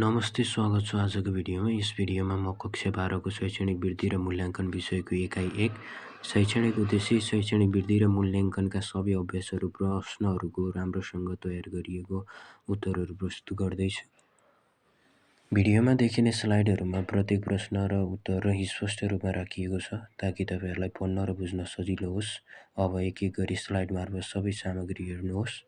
नमस्ते, स्वागत छ आजको भिडियोमा। यस भिडियोमा म कक्षा 12 को शैक्षणिक वृद्धि र मूल्याङ्कन विषयको एकाइ 1 शैक्षणिक उद्देश्य, शैक्षणिक वृद्धि र मूल्याङ्कनका सबै अभ्यासहरू प्रश्नहरूको राम्रोसँग तयार गरिएको उत्तरहरू प्रस्तुत गर्दैछु। भिडियोमा देखिने स्लाइडहरूमा प्रत्येक प्रश्न र उत्तर स्पष्ट रूपमा राखिएको छ ताकि तपाईहरूलाई पढ्न र बुझ्न सजिलो होस्। अब एक एक गरी स्लाइड मार्फत सबै सामग्री हेर्नुहोस्।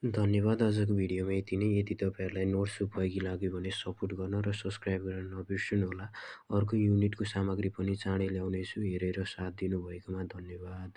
धन्यवाद। आजको भिडियोमा यति नै। यदि तपाईहरूलाई नोट्स उपयोगी लाग्यो भने सपोर्ट गर्न र सब्सक्राइब गर्न नबिर्सनुहोला। अर्को युनिटको सामग्री पनि चाँडै ल्याउनेछु। हेरेर साथ दिनुभएकोमा धन्यवाद।